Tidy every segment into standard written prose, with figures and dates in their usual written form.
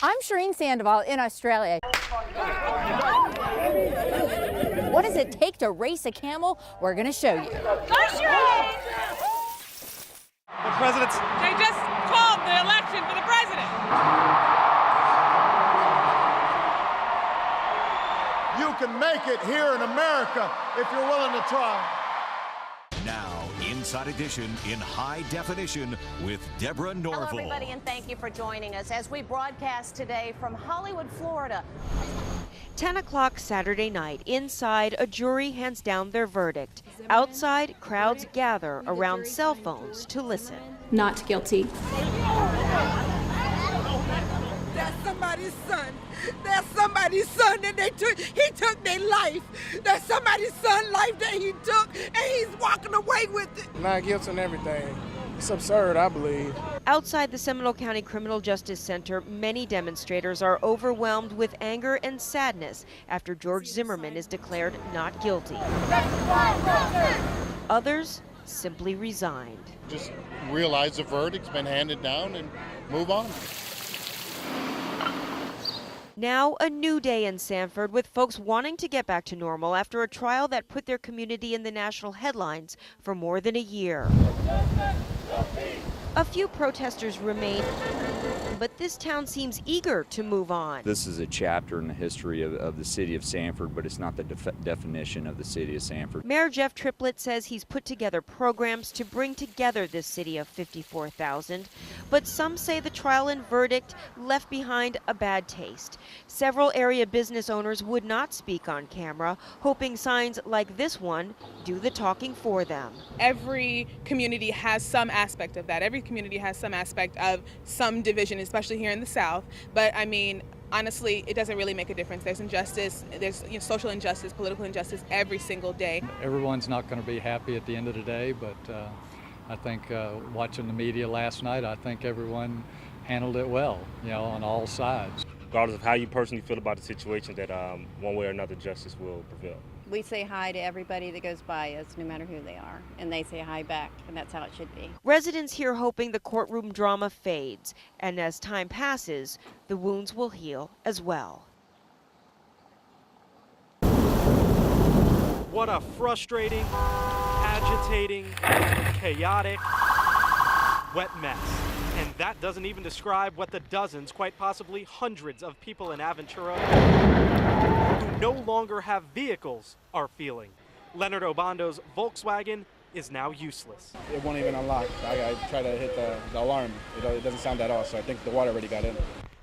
I'm Shireen Sandoval in Australia. What does it take to race a camel? We're going to show you. Go Shireen! The president's... They just called the election for the president. You can make it here in America if you're willing to try. Now, Inside Edition in high definition with Deborah Norville. Hello, everybody, and thank you for joining us as we broadcast today from Hollywood, Florida. 10 o'clock Saturday night. Inside, a jury hands down their verdict. Outside, crowds gather around cell phones to listen. Not guilty. That's somebody's son. That's somebody's son that he took their life. That's somebody's son's life that he took, and he's walking away with it. Not guilty and everything. It's absurd, I believe. Outside the Seminole County Criminal Justice Center, many demonstrators are overwhelmed with anger and sadness after George Zimmerman is declared not guilty. Others simply resigned. Just realize the verdict's been handed down and move on. Now a new day in Sanford with folks wanting to get back to normal after a trial that put their community in the national headlines for more than a year. A few protesters remain, but this town seems eager to move on. This is a chapter in the history of the city of Sanford, but it's not the definition of the city of Sanford. Mayor Jeff Triplett says he's put together programs to bring together this city of 54,000, but some say the trial and verdict left behind a bad taste. Several area business owners would not speak on camera, hoping signs like this one do the talking for them. Every community has some aspect of that. Every community has some aspect of some division, especially here in the South. But I mean, honestly, it doesn't really make a difference. There's injustice, there's social injustice, political injustice every single day. Everyone's not going to be happy at the end of the day, but I think watching the media last night, I think everyone handled it well, on all sides. Regardless of how you personally feel about the situation, that one way or another justice will prevail. We say hi to everybody that goes by us, no matter who they are, and they say hi back, and that's how it should be. Residents here hoping the courtroom drama fades, and as time passes, the wounds will heal as well. What a frustrating, agitating, chaotic, wet mess. And that doesn't even describe what the dozens, quite possibly hundreds of people in Aventura who no longer have vehicles are feeling. Leonard Obando's Volkswagen is now useless. It won't even unlock. I tried to hit the alarm. It doesn't sound at all, so I think the water already got in.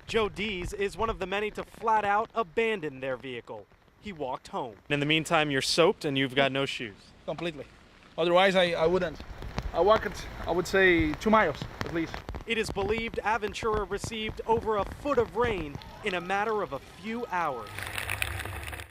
Joe Dees is one of the many to flat out abandon their vehicle. He walked home. In the meantime, you're soaked and you've got no shoes. Completely. Otherwise, I wouldn't. I walked, I would say, 2 miles at least. It is believed Aventura received over a foot of rain in a matter of a few hours.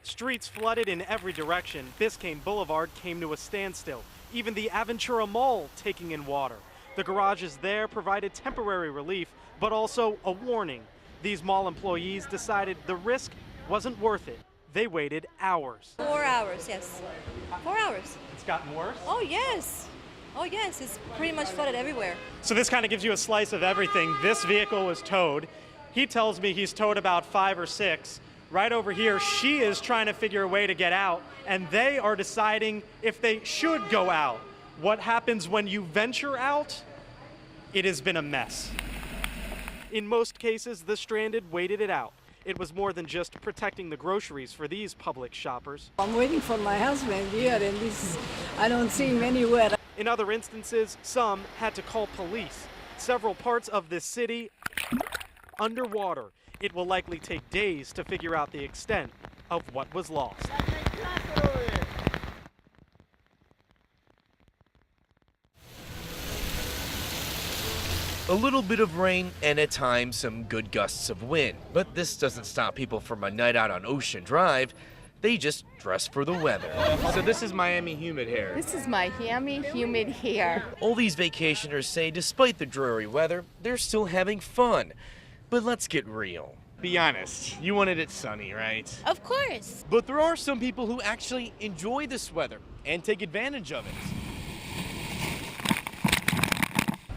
Streets flooded in every direction. Biscayne Boulevard came to a standstill. Even the Aventura Mall taking in water. The garages there provided temporary relief, but also a warning. These mall employees decided the risk wasn't worth it. They waited hours. 4 hours, yes. 4 hours. It's gotten worse? Oh, yes. Oh, yes, it's pretty much flooded everywhere. So this kind of gives you a slice of everything. This vehicle was towed. He tells me he's towed about 5 or 6. Right over here, she is trying to figure a way to get out, and they are deciding if they should go out. What happens when you venture out? It has been a mess. In most cases, the stranded waited it out. It was more than just protecting the groceries for these public shoppers. I'm waiting for my husband here, and I don't see him anywhere. In other instances, some had to call police. Several parts of this city underwater. It will likely take days to figure out the extent of what was lost. A little bit of rain and at times some good gusts of wind, but this doesn't stop people from a night out on Ocean Drive. They just dress for the weather. So this is Miami humid here. This is Miami humid here. All these vacationers say despite the dreary weather, they're still having fun. But let's get real. Be honest, you wanted it sunny, right? Of course. But there are some people who actually enjoy this weather and take advantage of it.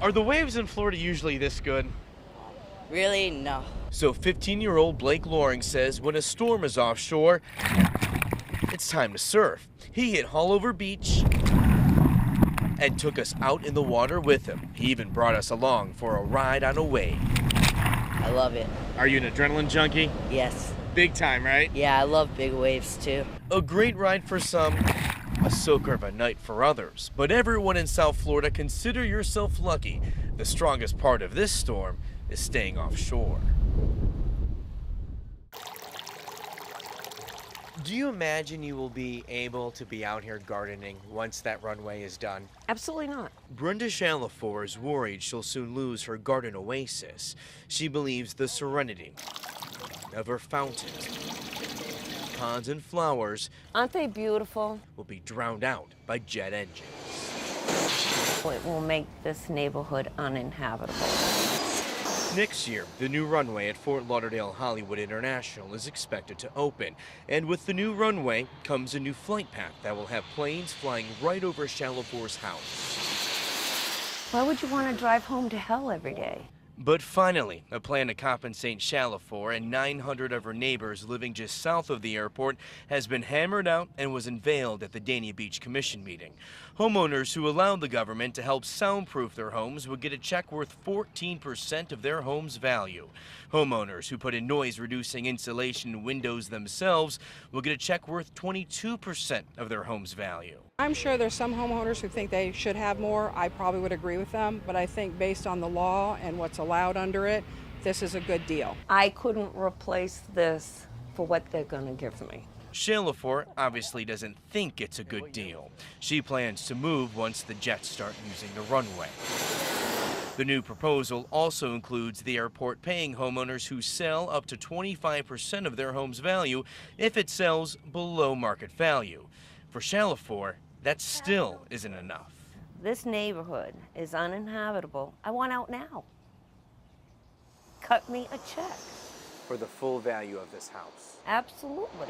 Are the waves in Florida usually this good? Really? No. So 15-year-old Blake Loring says when a storm is offshore, it's time to surf. He hit Haulover Beach and took us out in the water with him. He even brought us along for a ride on a wave. I love it. Are you an adrenaline junkie? Yes. Big time, right? Yeah, I love big waves too. A great ride for some, a soaker of a night for others. But everyone in South Florida, consider yourself lucky. The strongest part of this storm is staying offshore. Do you imagine you will be able to be out here gardening once that runway is done? Absolutely not. Brenda Shalafor is worried she'll soon lose her garden oasis. She believes the serenity of her fountains, ponds, and flowers Aren't they beautiful? will be drowned out by jet engines. It will make this neighborhood uninhabitable. Next year, the new runway at Fort Lauderdale Hollywood International is expected to open. And with the new runway comes a new flight path that will have planes flying right over Shalafor's house. Why would you want to drive home to hell every day? But finally, a plan to compensate Shalafor and 900 of her neighbors living just south of the airport has been hammered out and was unveiled at the Dania Beach Commission meeting. Homeowners who allowed the government to help soundproof their homes would get a check worth 14% of their home's value. Homeowners who put in noise-reducing insulation in windows themselves will get a check worth 22% of their home's value. I'm sure there's some homeowners who think they should have more. I probably would agree with them, but I think based on the law and what's allowed under it, this is a good deal. I couldn't replace this for what they're going to give me. Shalafor obviously doesn't think it's a good deal. She plans to move once the jets start using the runway. The new proposal also includes the airport paying homeowners who sell up to 25% of their home's value if it sells below market value. For Shalafor, that still isn't enough. This neighborhood is uninhabitable. I want out now. Cut me a check. For the full value of this house? Absolutely.